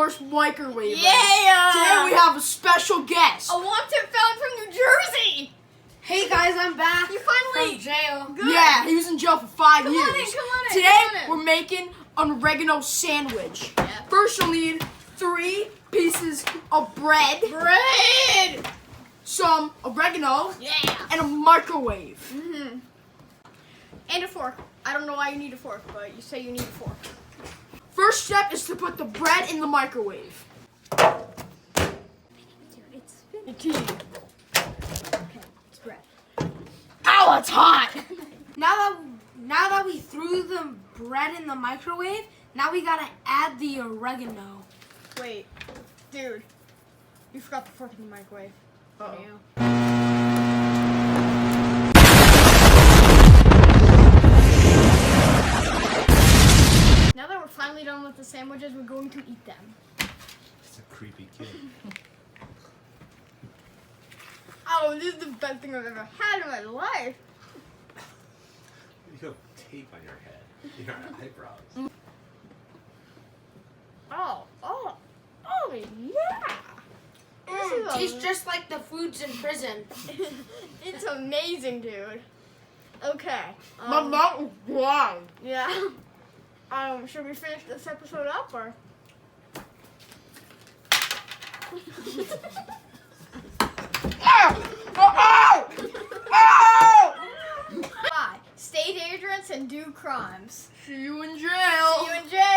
first microwave. Yeah! Today we have a special guest. A wanted felon from New Jersey! Hey guys, I'm back You finally... from jail. Good. Yeah, he was in jail for 5 Come years. on in, come on in, Today come on in. we're making an oregano sandwich. Yeah. First you'll need 3 pieces of bread, Bread! some oregano, Yeah! and a microwave. Mm-hmm. And a fork. I don't know why you need a fork, but you say you need a fork. First step is to put the bread in the microwave. It's tea. Okay, it's bread. Ow, it's hot! Now that we threw the bread in the microwave, now we gotta add the oregano. Wait, dude. You forgot the fork in the microwave. Uh-oh. Now that we're finally done with the sandwiches, we're going to eat them. It's a creepy kid. Oh, this is the best thing I've ever had in my life. You have tape on your head. Your eyebrows. Oh, yeah. This is Tastes just like the foods in prison. It's amazing, dude. Okay. My mouth is dry. Yeah. Should we finish this episode up or? Bye. Stay dangerous and do crimes. See you in jail. See you in jail.